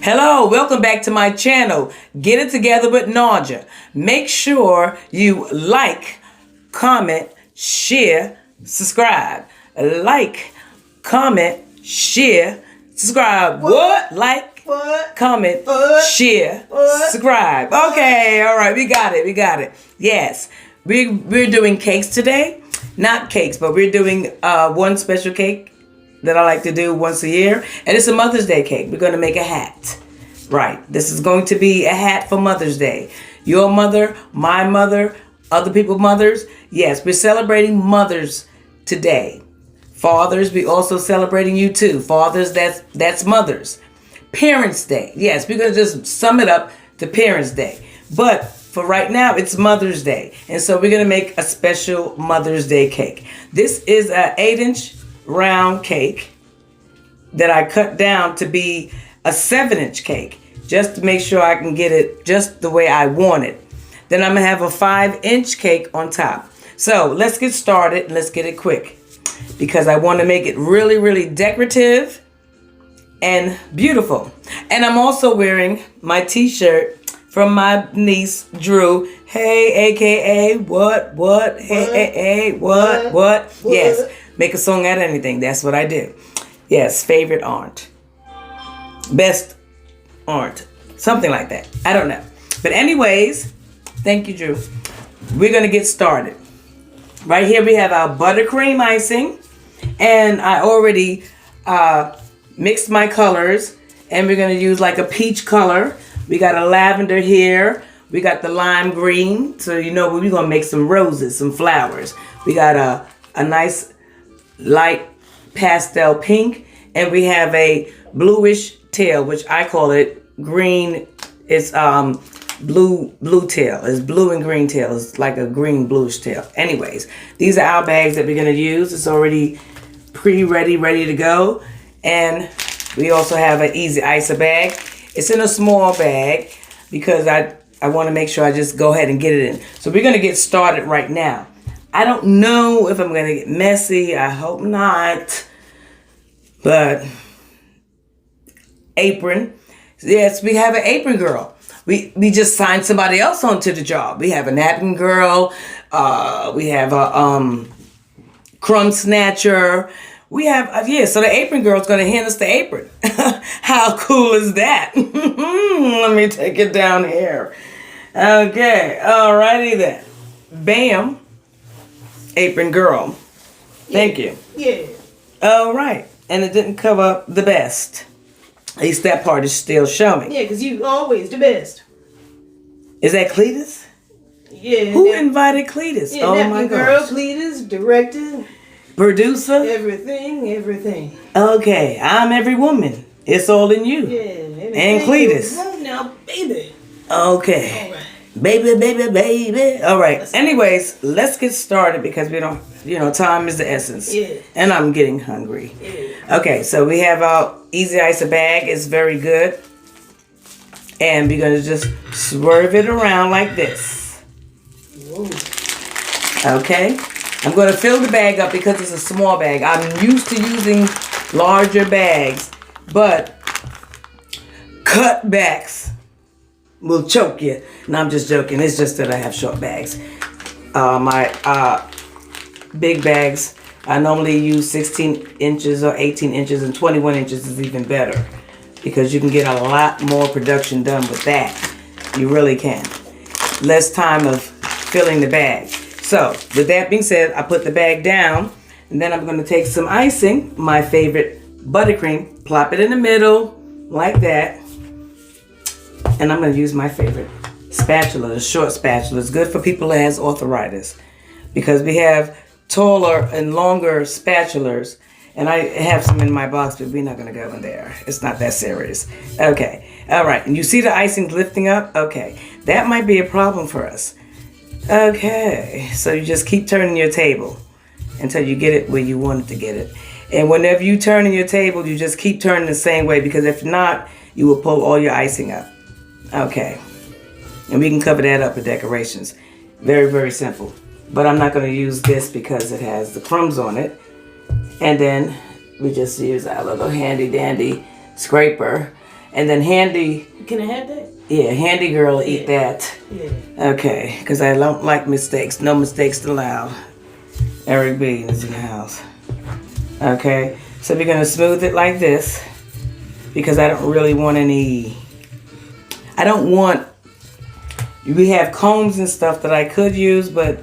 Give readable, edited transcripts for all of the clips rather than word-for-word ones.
Hello, welcome back to my channel, Get It Together with Naja. Make sure you like, comment, share, subscribe. Like, comment, share, subscribe. What? Like, what? Comment, what? Share, what? Subscribe. Okay, all right, we got it. Yes, we're doing cakes today. Not cakes, but we're doing one special cake that I like to do once a year, and it's a Mother's Day cake. We're going to make a hat. Right. This is going to be a hat for Mother's Day. Your mother, my mother, other people's mothers. Yes, we're celebrating mothers today. Fathers, we also celebrating you too. Fathers, that's mothers. Parents' Day. Yes, we're going to just sum it up to Parents' Day. But for right now, it's Mother's Day. And so we're going to make a special Mother's Day cake. This is an 8-inch round cake that I cut down to be a 7-inch cake, just to make sure I can get it just the way I want it. Then I'm going to have a 5-inch cake on top. So let's get started and let's get it quick, because I want to make it really, really decorative and beautiful. And I'm also wearing my t-shirt from my niece, Drew. Hey, AKA, what? Hey, what? Yes, make a song out of anything. That's what I do. Yes, favorite aunt. Best aunt. Something like that. I don't know. But anyways, thank you, Drew. We're going to get started. Right here we have our buttercream icing. And I already mixed my colors. And we're going to use like a peach color. We got a lavender here. We got the lime green. So you know we're going to make some roses, some flowers. We got a nice light pastel pink. And we have a bluish tail, which I call it green. It's blue tail. It's blue and green tail. It's like a green bluish tail. Anyways, these are our bags that we're going to use. It's already pre-ready, ready to go. And we also have an easy icer bag. It's in a small bag because I want to make sure I just go ahead and get it in. So we're going to get started right now. I don't know if I'm going to get messy. I hope not. But apron. Yes, we have an apron girl. We just signed somebody else onto the job. We have a napkin girl. We have a crumb snatcher. We have, so the apron girl is going to hand us the apron. How cool is that? Let me take it down here. Okay, alrighty then. Bam. Apron girl. Thank you. Yeah. All right. And it didn't cover up the best. At least that part is still showing. Yeah, because you always the best. Is that Cletus? Yeah. Who invited Cletus? Yeah, Oh my girl, gosh. Cletus, director. Producer? Everything. Okay, I'm every woman. It's all in you. Yeah. And Cletus. Now, baby. Okay. All right. Baby. All right. Anyways, let's get started because we don't, time is the essence. Yeah. And I'm getting hungry. Yeah. Okay, so we have our easy icer bag. It's very good. And we're going to just swerve it around like this. Whoa. Okay. I'm going to fill the bag up because it's a small bag. I'm used to using larger bags, but cutbacks will choke you. No, I'm just joking. It's just that I have short bags. My big bags, I normally use 16 inches or 18 inches, and 21 inches is even better because you can get a lot more production done with that. You really can. Less time of filling the bag. So, with that being said, I put the bag down, and then I'm going to take some icing, my favorite buttercream, plop it in the middle, like that. And I'm going to use my favorite spatula, the short spatula. It's good for people that has arthritis, because we have taller and longer spatulas, and I have some in my box, but we're not going to go in there. It's not that serious. Okay. All right. And you see the icing lifting up? Okay. That might be a problem for us. Okay, so you just keep turning your table until you get it where you wanted to get it. And whenever you turn in your table, you just keep turning the same way, because if not, you will pull all your icing up. Okay, and we can cover that up with decorations. Very, very simple. But I'm not going to use this because it has the crumbs on it. And then we just use our little handy dandy scraper And then Handy, Can I have that? yeah, Handy girl will eat that. Yeah. Okay, because I don't like mistakes. No mistakes allowed. Eric Bean is in the house. Okay, so we're going to smooth it like this because I don't really want any... I don't want... We have combs and stuff that I could use, but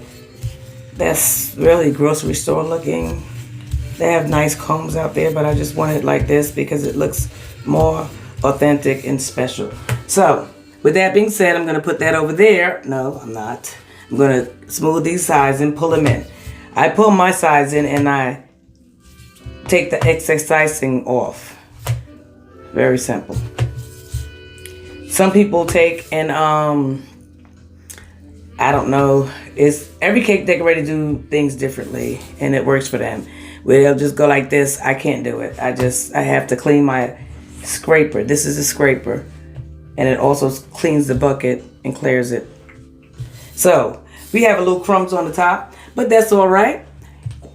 that's really grocery store looking. They have nice combs out there, but I just want it like this because it looks more authentic and special. So, with that being said, I'm going to put that over there. No, I'm not. I'm going to smooth these sides and pull them in. I pull my sides in and I take the excess icing off. Very simple. Some people take and I don't know. It's every cake decorator do things differently, and it works for them. Where they'll just go like this. I can't do it. I have to clean my scraper. This is a scraper, and it also cleans the bucket and clears it. So we have a little crumbs on the top, but that's all right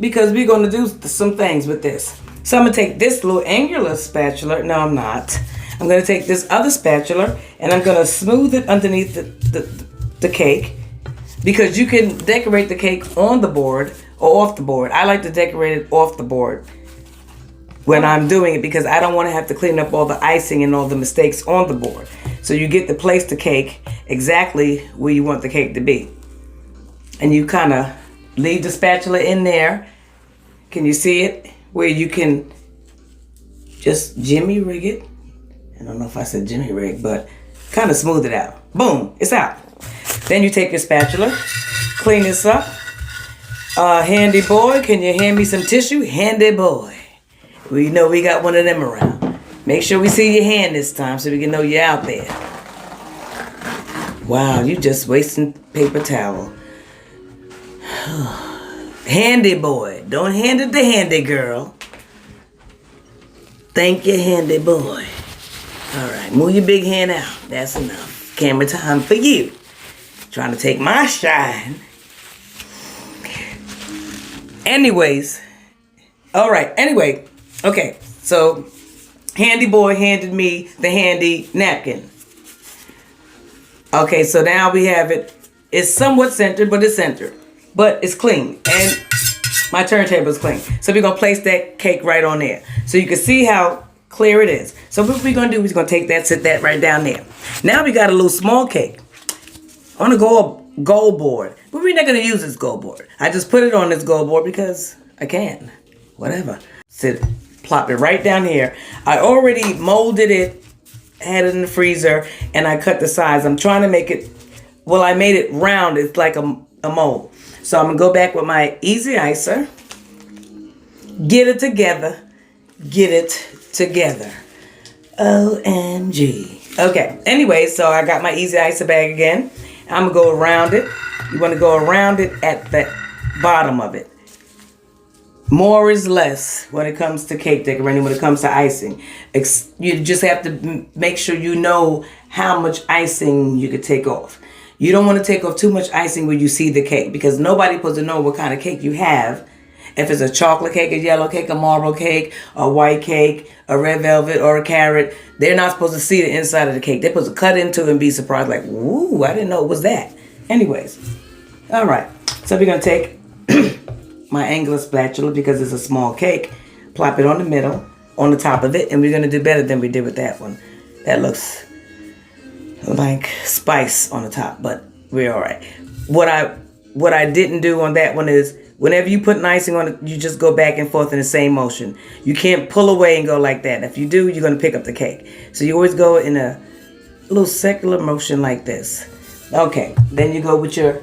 because we're going to do some things with this. So I'm going to take this little angular spatula. No, I'm not. I'm going to take this other spatula and I'm going to smooth it underneath the cake, because you can decorate the cake on the board or off the board. I like to decorate it off the board when I'm doing it because I don't want to have to clean up all the icing and all the mistakes on the board. So you get to place the cake exactly where you want the cake to be. And you kind of leave the spatula in there. Can you see it? Where you can just jimmy rig it. I don't know if I said jimmy rig, but kind of smooth it out. Boom, it's out. Then you take your spatula, clean this up. Handy boy, can you hand me some tissue? Handy boy. We know we got one of them around. Make sure we see your hand this time so we can know you're out there. Wow, you just wasting paper towel. Handy boy. Don't hand it to handy girl. Thank you, handy boy. All right, move your big hand out. That's enough. Camera time for you. Trying to take my shine. Anyways. All right, anyway. Okay, so handy boy handed me the handy napkin. Okay, so now we have it. It's somewhat centered, but it's centered. But it's clean. And my turntable is clean. So we're going to place that cake right on there. So you can see how clear it is. So what we're going to do is going to take that, sit that right down there. Now we got a little small cake on a gold board. But we're not going to use this gold board. I just put it on this gold board because I can. Whatever. Plop it right down here. I already molded it, had it in the freezer, and I cut the size. I'm trying to make it, well, I made it round. It's like a mold. So I'm going to go back with my Easy Icer. Get it together. Get it together. OMG. Okay. Anyway, so I got my Easy Icer bag again. I'm going to go around it. You want to go around it at the bottom of it. More is less when it comes to cake decorating, when it comes to icing. You just have to make sure you know how much icing you could take off. You don't want to take off too much icing when you see the cake, because nobody's supposed to know what kind of cake you have. If it's a chocolate cake, a yellow cake, a marble cake, a white cake, a red velvet, or a carrot, they're not supposed to see the inside of the cake. They're supposed to cut into it and be surprised like, ooh, I didn't know it was that. Anyways, all right. So we're going to take my angular spatula, because it's a small cake, plop it on the middle, on the top of it, and we're going to do better than we did with that one. That looks like spice on the top, but we're all right. What I didn't do on that one is, whenever you put an icing on it, you just go back and forth in the same motion. You can't pull away and go like that. If you do, you're going to pick up the cake. So you always go in a little circular motion like this. Okay, then you go with your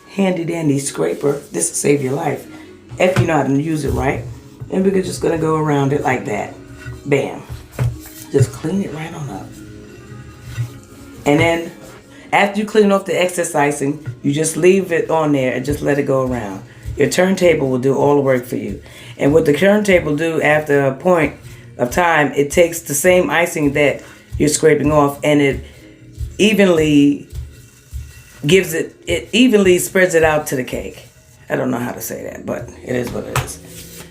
handy dandy scraper. This will save your life if you know how to use it right. And we're just going to go around it like that. Bam. Just clean it right on up. And then after you clean off the excess icing, you just leave it on there and just let it go around. Your turntable will do all the work for you. And what the turntable do after a point of time, it takes the same icing that you're scraping off and it evenly spreads it out to the cake. I don't know how to say that, but it is what it is.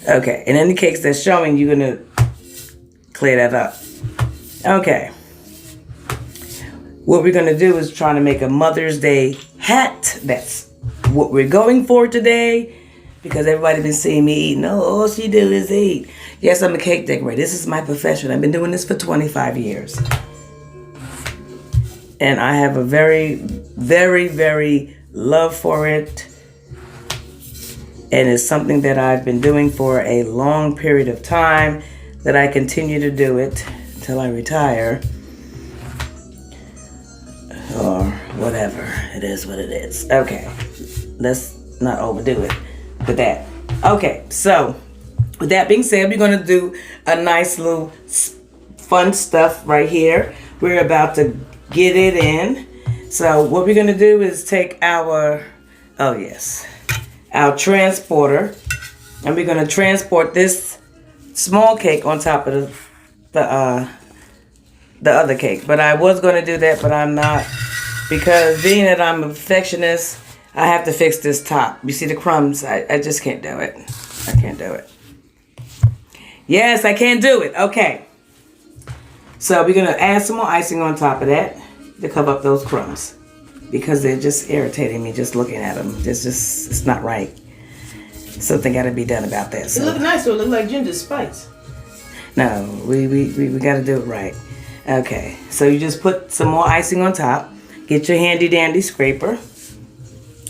Okay, and any cakes that's showing, you're gonna clear that up. Okay, what we're going to do is try to make a Mother's Day hat. That's what we're going for today. Because everybody been seeing me eating. Oh, all she do is eat. Yes, I'm a cake decorator. This is my profession. I've been doing this for 25 years. And I have a very, very, very love for it. And it's something that I've been doing for a long period of time, that I continue to do it until I retire. Or whatever. It is what it is. Okay. Let's not overdo it with that. Okay, so with that being said, we're going to do a nice little fun stuff right here. We're about to get it in. So what we're going to do is take our, our transporter, and we're going to transport this small cake on top of the other cake. But I was going to do that, but I'm not, because being that I'm a perfectionist, I have to fix this top. You see the crumbs? I just can't do it. I can't do it. Yes, I can't do it. Okay. So we're going to add some more icing on top of that to cover up those crumbs, because they're just irritating me just looking at them. It's not right. Something got to be done about that. So. It look nice, though. It look like ginger spice. No, we got to do it right. Okay. So you just put some more icing on top. Get your handy dandy scraper.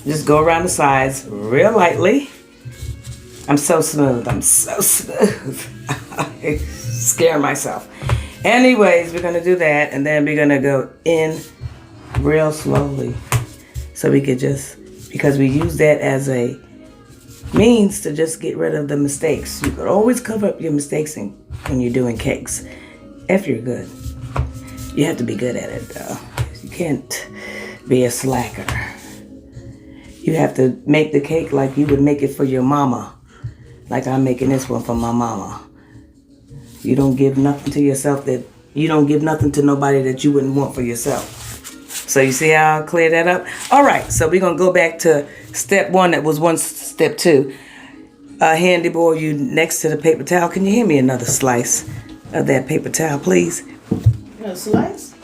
Just go around the sides real lightly. I'm so smooth. I'm so smooth. I scare myself. Anyways, we're going to do that. And then we're going to go in real slowly. So we could just, because we use that as a means to just get rid of the mistakes. You could always cover up your mistakes when you're doing cakes. If you're good. You have to be good at it, though. You can't be a slacker. You have to make the cake like you would make it for your mama. Like I'm making this one for my mama. You don't give nothing to yourself you don't give nothing to nobody that you wouldn't want for yourself. So you see how I clear that up? All right, so we're going to go back to step one. That was step two. Handy boy, you next to the paper towel. Can you hand me another slice of that paper towel, please? A slice?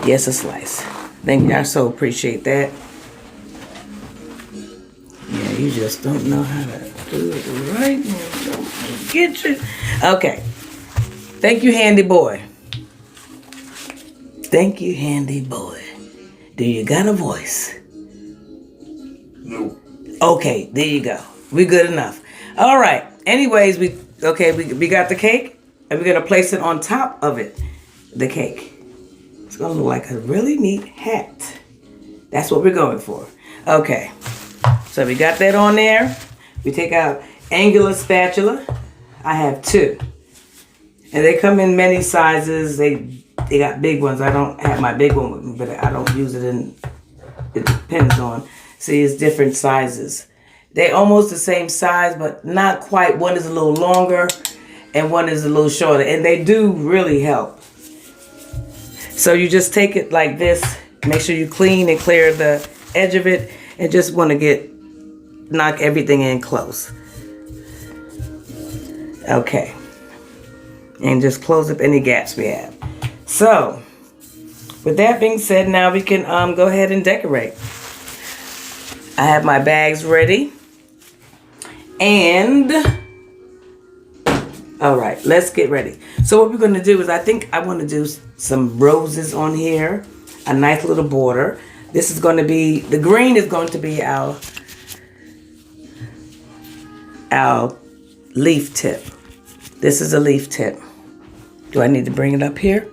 Yes, a slice. Thank you. I so appreciate that. Yeah, you just don't know how to do it right. Don't get you. Okay. Thank you, handy boy. Thank you, handy boy. Do you got a voice? No. Okay, there you go. We good enough. All right. Anyways, we got the cake, and we're gonna place it on top of it. The cake. It's gonna look like a really neat hat. That's what we're going for. Okay. So we got that on there. We take our angular spatula. I have two. And they come in many sizes. They got big ones. I don't have my big one with me, but I don't use it it depends on. See, it's different sizes. They're almost the same size, but not quite. One is a little longer and one is a little shorter. And they do really help. So you just take it like this. Make sure you clean and clear the edge of it. And just want to knock everything in close. Okay. And just close up any gaps we have. So, with that being said, now we can go ahead and decorate. I have my bags ready. And, all right, let's get ready. So what we're going to do is, I think I want to do some roses on here. A nice little border. This is going to be, the green is going to be our leaf tip. This is a leaf tip. Do I need to bring it up here?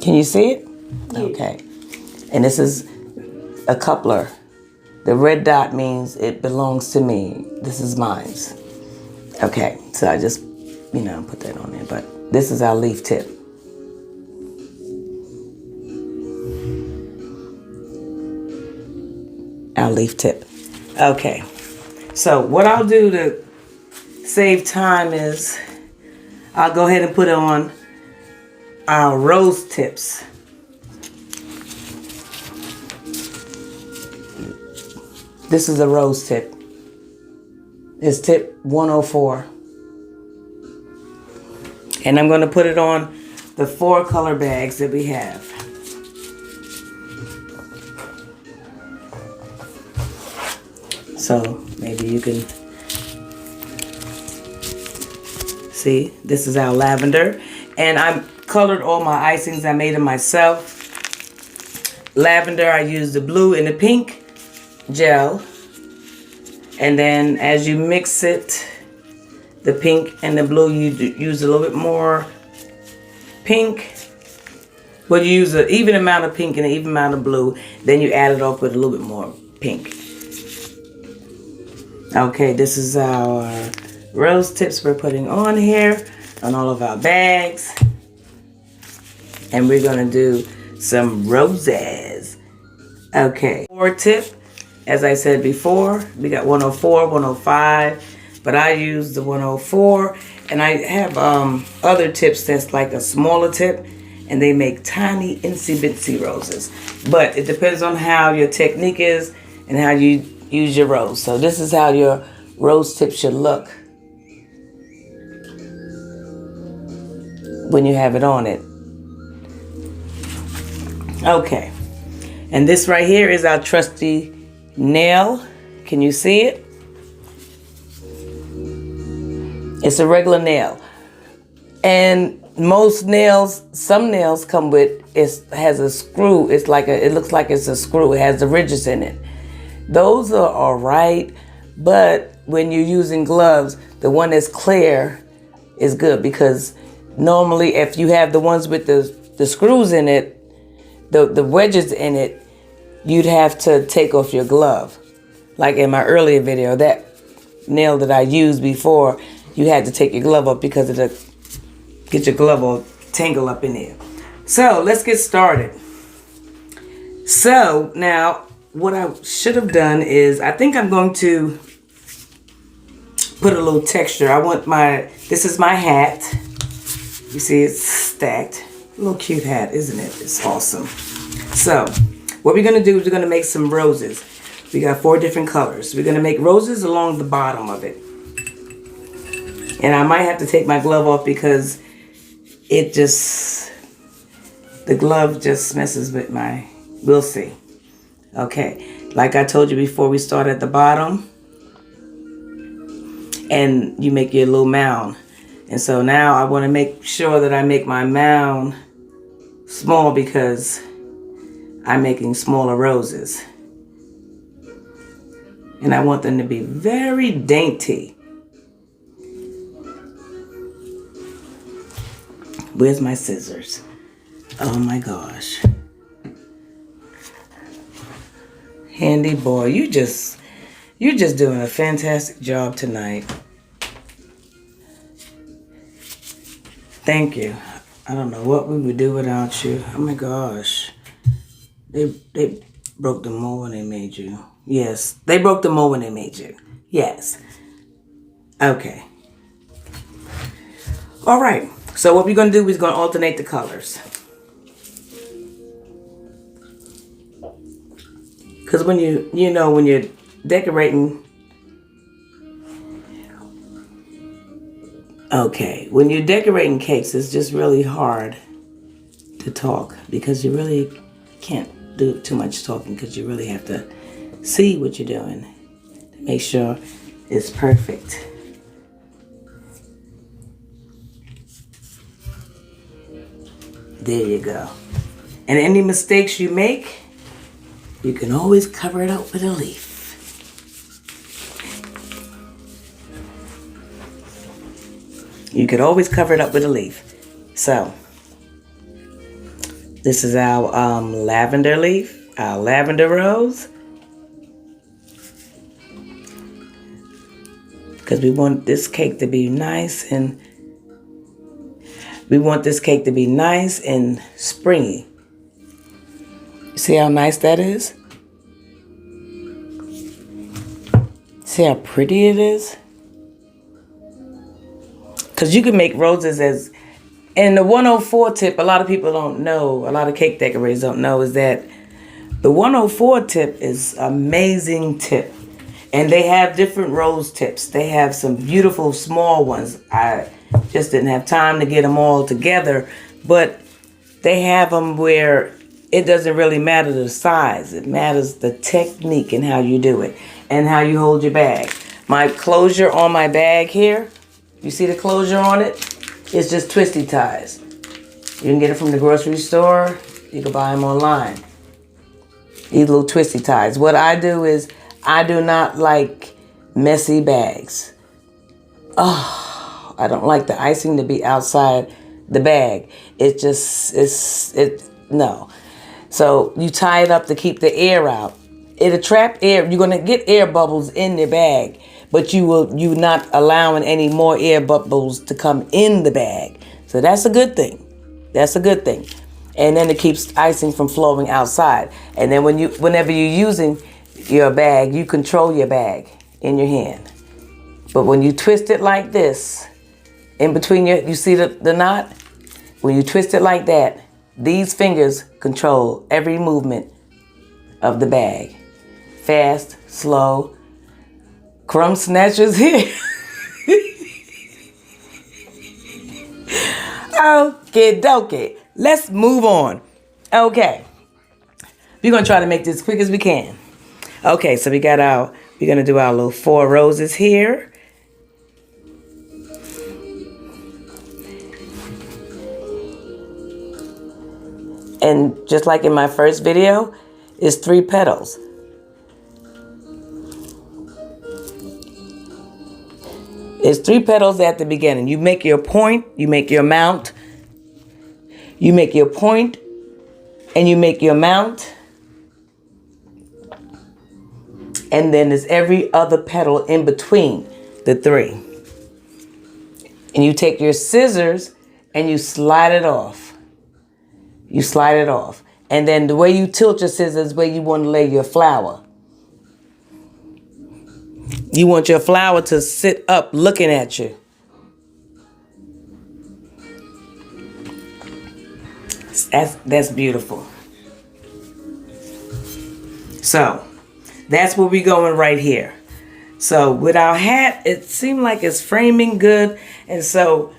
Can you see it? Yeah. Okay. And this is a coupler. The red dot means it belongs to me. This is mine. Okay, so I just, put that on there. But this is our leaf tip. Our leaf tip. Okay. So what I'll do to save time is I'll go ahead and put on our rose tips. This is a rose tip. It's tip 104. And I'm going to put it on the 4 color bags that we have. So maybe you can see, this is our lavender. And I colored all my icings. I made them myself. Lavender, I used the blue and the pink gel. And then as you mix it, the pink and the blue, you use a little bit more pink. Well, you use an even amount of pink and an even amount of blue. Then you add it off with a little bit more pink. Okay, this is our rose tips we're putting on here on all of our bags. And we're going to do some roses. Okay, 4 tip. As I said before, we got 104, 105, but I use the 104, and I have other tips that's like a smaller tip, and they make tiny, itsy-bitsy roses. But it depends on how your technique is and how you use your rose. So this is how your rose tip should look when you have it on it. Okay, and this right here is our trusty nail. Can you see it? It's a regular nail. And most nails, some nails come with, has a screw. It's like it looks like it's a screw. It has the ridges in it. Those are all right, but when you're using gloves, the one that's clear is good, because normally if you have the ones with the screws in it, the wedges in it, you'd have to take off your glove. Like in my earlier video, that nail that I used before, you had to take your glove off because of get your glove all tangled up in there. So let's get started. So now what I should have done is, I think I'm going to put a little texture. This is my hat. You see it's stacked. A little cute hat, isn't it? It's awesome. So what we're going to do is we're going to make some roses. We got 4 different colors. We're going to make roses along the bottom of it. And I might have to take my glove off because the glove just messes with we'll see. Okay, like I told you before, we start at the bottom and you make your little mound. And so now I want to make sure that I make my mound small because I'm making smaller roses. And I want them to be very dainty. Where's my scissors? Oh my gosh. Handy boy, you're just doing a fantastic job tonight. Thank you. I don't know what we would do without you. Oh my gosh. They broke the mold when they made you. Yes, they broke the mold when they made you. Yes. Okay. All right. So what we're going to do is going to alternate the colors. Because when when you're decorating, when you're decorating cakes, it's just really hard to talk because you really can't do too much talking because you really have to see what you're doing to make sure it's perfect. There you go. And any mistakes you make, you can always cover it up with a leaf. You could always cover it up with a leaf. So, this is our lavender leaf, our lavender rose. Because we want this cake to be nice and springy. See how nice that is? See how pretty it is? Because you can make roses and the 104 tip, a lot of people don't know, a lot of cake decorators don't know, is that the 104 tip is amazing tip. And they have different rose tips. They have some beautiful small ones. I just didn't have time to get them all together, but they have them where it doesn't really matter the size. It matters the technique and how you do it and how you hold your bag. My closure on my bag here, you see the closure on it? It's just twisty ties. You can get it from the grocery store. You can buy them online. These little twisty ties. What I do is I do not like messy bags. Oh, I don't like the icing to be outside the bag. No. So you tie it up to keep the air out. It'll trap air. You're gonna get air bubbles in the bag, but you're not allowing any more air bubbles to come in the bag. So that's a good thing. That's a good thing. And then it keeps icing from flowing outside. And then whenever you're using your bag, you control your bag in your hand. But when you twist it like this, in between you see the knot? When you twist it like that, these fingers control every movement of the bag. Fast, slow, crumb snatchers here. Okay, dokie. Let's move on. Okay. We're going to try to make this as quick as we can. Okay, so we're going to do our little 4 roses here. And just like in my first video, it's 3 petals. It's 3 petals at the beginning. You make your point, you make your mount, you make your point, and you make your mount. And then there's every other petal in between the 3. And you take your scissors and you slide it off. You slide it off. And then the way you tilt your scissors is where you want to lay your flower. You want your flower to sit up looking at you. That's beautiful. So, that's where we're going right here. So, with our hat, it seemed like it's framing good. And so,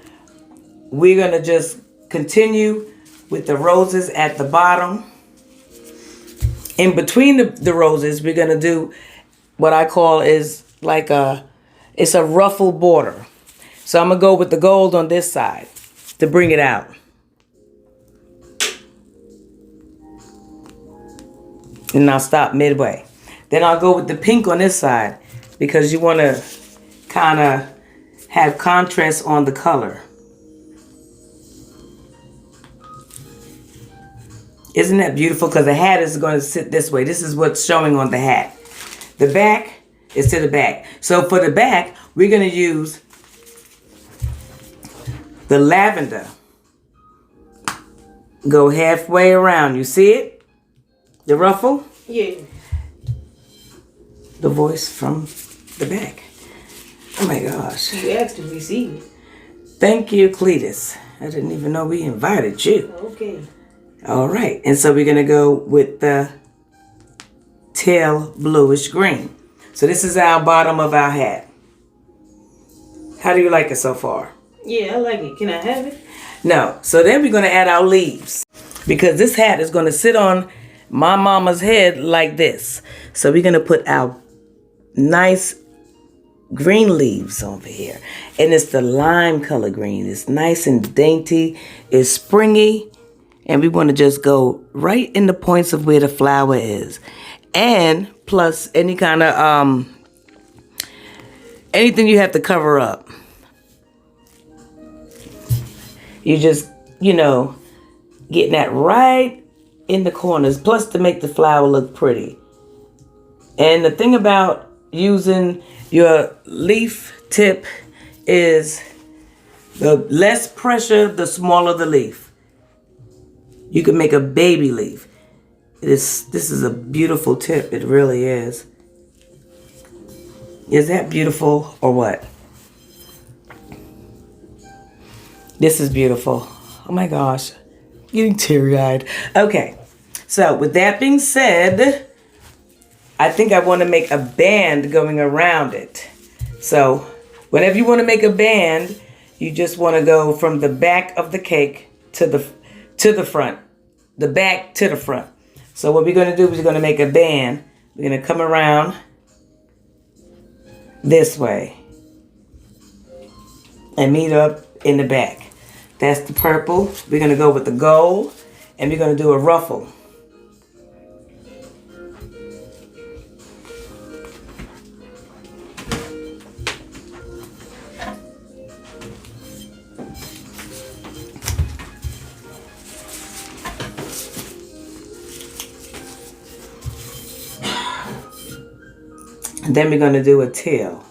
we're going to just continue with the roses at the bottom. In between the roses, we're going to do what I call is like it's a ruffle border. So I'm going to go with the gold on this side to bring it out. And I'll stop midway. Then I'll go with the pink on this side because you want to kind of have contrast on the color. Isn't that beautiful? Because the hat is going to sit this way. This is what's showing on the hat. The back is to the back. So for the back, we're going to use the lavender. Go halfway around. You see it? The ruffle? Yeah. The voice from the back. Oh my gosh. You asked to receive it. Thank you, Cletus. I didn't even know we invited you. Okay. All right, and so we're going to go with the tail bluish green. So this is our bottom of our hat. How do you like it so far? Yeah, I like it. Can I have it? No. So then we're going to add our leaves because this hat is going to sit on my mama's head like this. So we're going to put our nice green leaves over here. And it's the lime color green. It's nice and dainty. It's springy. And we want to just go right in the points of where the flower is. And plus any kind of, anything you have to cover up. You just, getting that right in the corners. Plus to make the flower look pretty. And the thing about using your leaf tip is the less pressure, the smaller the leaf. You can make a baby leaf. This is a beautiful tip. It really is. Is that beautiful or what? This is beautiful. Oh my gosh. Getting teary-eyed. Okay. So with that being said, I think I want to make a band going around it. So whenever you want to make a band, you just want to go from the back of the cake to the to the front, the back to the front. So what we're going to do is we're going to make a band. We're going to come around this way and meet up in the back. That's the purple. We're going to go with the gold, and we're going to do a ruffle. And then we're going to do a tail.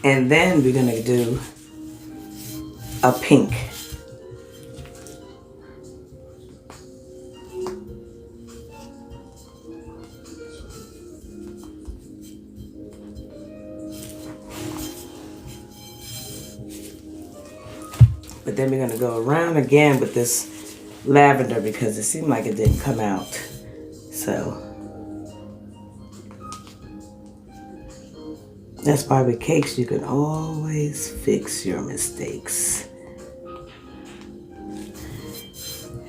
And then we're going to do a pink. But then we're going to go around again with this lavender because it seemed like it didn't come out. So that's why with cakes you can always fix your mistakes.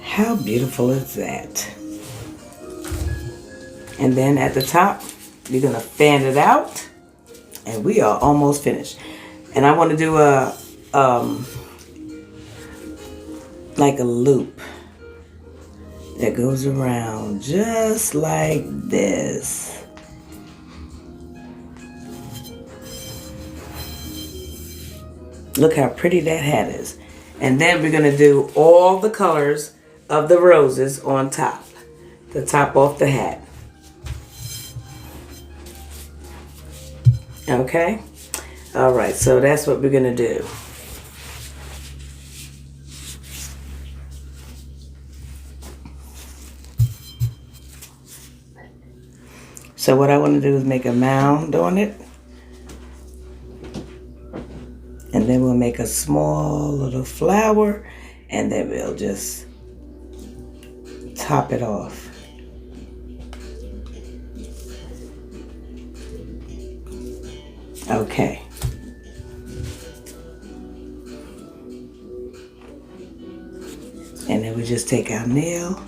How beautiful is that? And then at the top, you're going to fan it out. And we are almost finished. And I want to do a like a loop that goes around just like this. Look how pretty that hat is. And then we're going to do all the colors of the roses on top to top off the hat. Okay? All right, so that's what we're going to do. So what I want to do is make a mound on it. And then we'll make a small little flower. And then we'll just top it off. Okay. And then we just take our nail.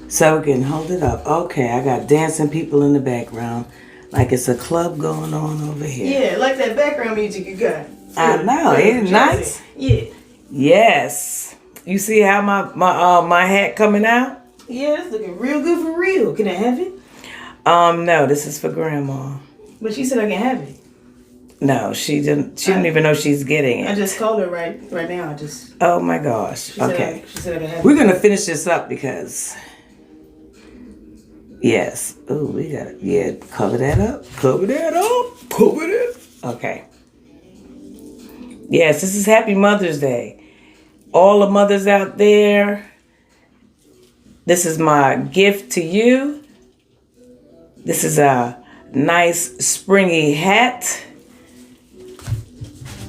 So we can hold it up. Okay, I got dancing people in the background. Like it's a club going on over here. Yeah, like that background music you got. I know, ain't it nice? Yeah. Yes. You see how my hat coming out? Yeah, it's looking real good for real. Can I have it? No, this is for Grandma. But she said I can have it. No, she didn't even know she's getting I it. just called her right now. Oh my gosh. She said Okay. she said I can have We're it. gonna finish this up because yes. Oh, we got it. Yeah, cover that up. Cover that up. Cover it. Okay. Yes, this is Happy Mother's Day. All the mothers out there, this is my gift to you. This is a nice springy hat.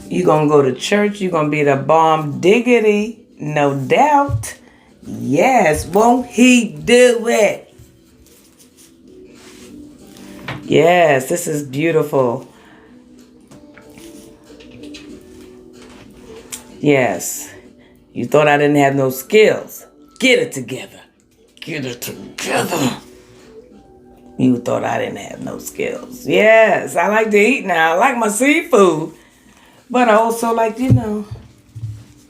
You're going to go to church. You're going to be the bomb diggity. No doubt. Yes. Won't he do it? Yes. This is beautiful. Yes. You thought I didn't have no skills. Get it together. Get it together. You thought I didn't have no skills. Yes. I like to eat now. I like my seafood. But I also like, to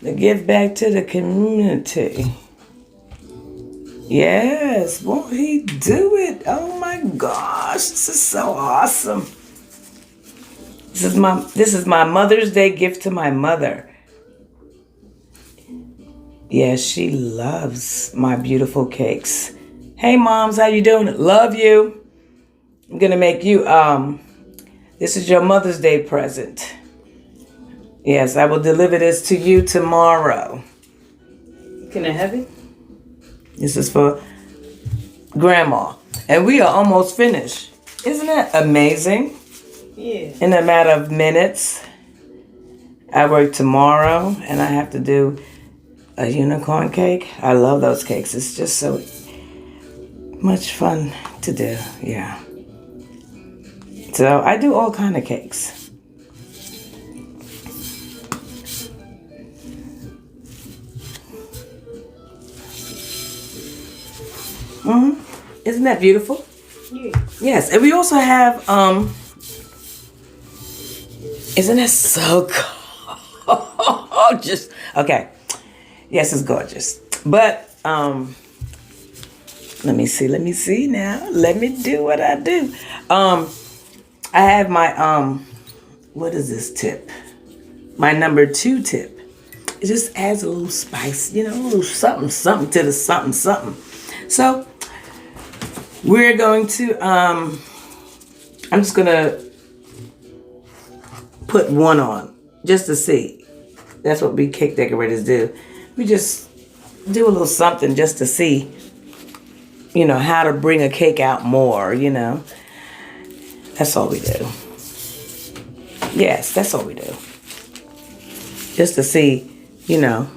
give back to the community. Yes, won't he do it? Oh my gosh, this is so awesome. This is my Mother's Day gift to my mother. Yes, she loves my beautiful cakes. Hey moms, how you doing? Love you. I'm gonna make you this is your Mother's Day present. Yes, I will deliver this to you tomorrow. Can I have it? This is for Grandma. And we are almost finished. Isn't that amazing? Yeah. In a matter of minutes. I work tomorrow and I have to do a unicorn cake. I love those cakes. It's just so much fun to do. Yeah. So I do all kind of cakes. Isn't that beautiful? Yeah. Yes, and we also have isn't that so gorgeous? Okay. Yes, it's gorgeous. But let me see now. Let me do what I do. I have my what is this tip? My number 2 tip. It just adds a little spice, you know, a little something to the something. So we're going to I'm just gonna put one on just to see. That's what we cake decorators do. We just do a little something just to see, you know, how to bring a cake out more, you know. That's all we do. Yes, that's all we do. Just to see, you know.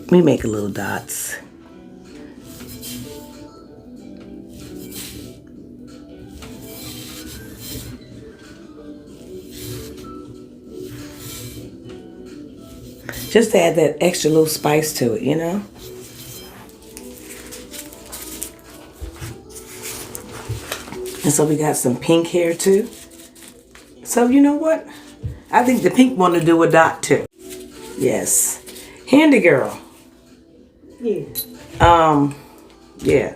We make a little dots. Just to add that extra little spice to it, you know? And so we got some pink here too. So you know what? I think the pink one to do a dot too. Yes. Handy girl. Yeah. Yeah.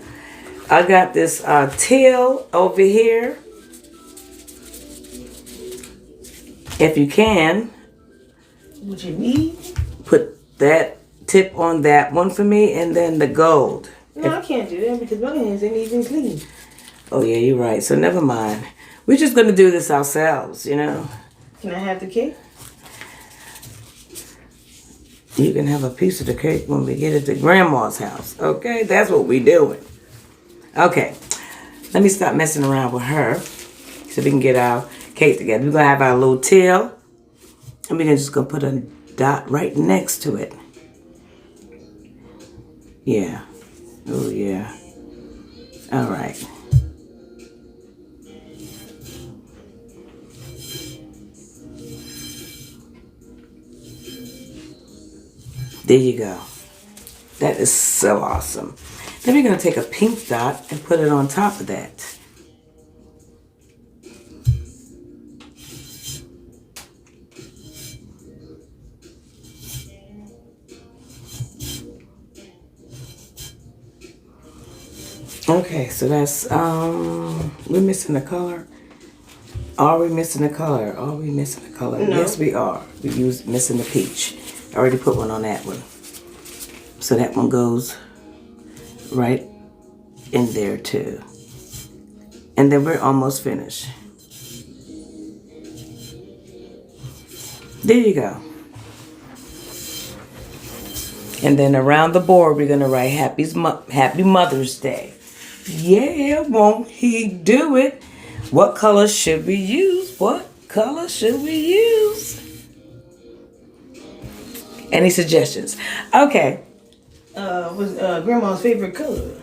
I got this tail over here. If you can, What you need? put that tip on that one for me, and then the gold. No, I can't do that because my hands ain't even clean. Oh yeah, you're right. So never mind. We're just gonna do this ourselves, you know. Can I have the cake? You can have a piece of the cake when we get it to Grandma's house. Okay, that's what we doing. Okay, let me stop messing around with her so we can get our cake together. We're gonna have our little tail, and we're just gonna put a dot right next to it. Yeah. Oh yeah. All right. There you go. That is so awesome. Then we're going to take a pink dot and put it on top of that. Okay, so that's, we're missing the color. Are we missing the color? Are we missing the color? No. Yes, we are. We're missing the peach. I already put one on that one. So that one goes right in there too. And then we're almost finished. There you go. And then around the board, we're going to write Happy Mother's Day. Yeah, won't he do it? What color should we use? What color should we use? Any suggestions? Okay. What's Grandma's favorite color?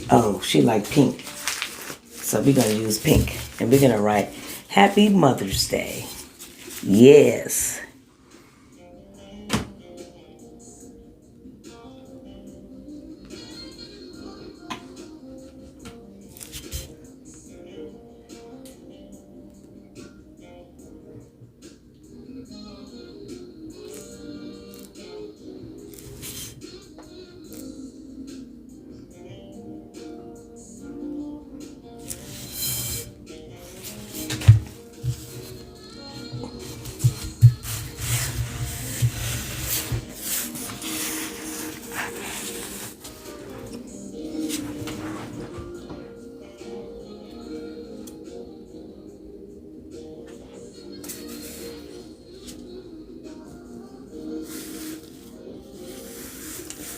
Oh, she liked pink. So we're going to use pink. And we're going to write Happy Mother's Day. Yes.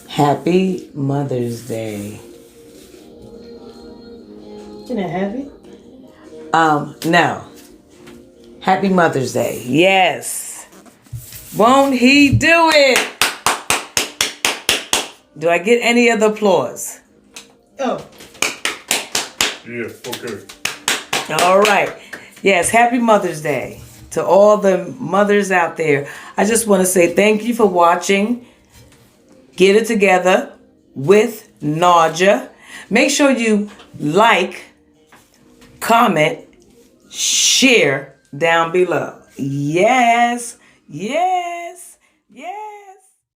Happy Mother's Day. Can I have it? No. Happy Mother's Day. Yes. Won't he do it? Do I get any other applause? Oh, Yeah, okay. All right. Yes, happy Mother's Day to all the mothers out there. I just want to say thank you for watching Get It Together with Naja. Make sure you like, comment, share down below. Yes, yes, yes.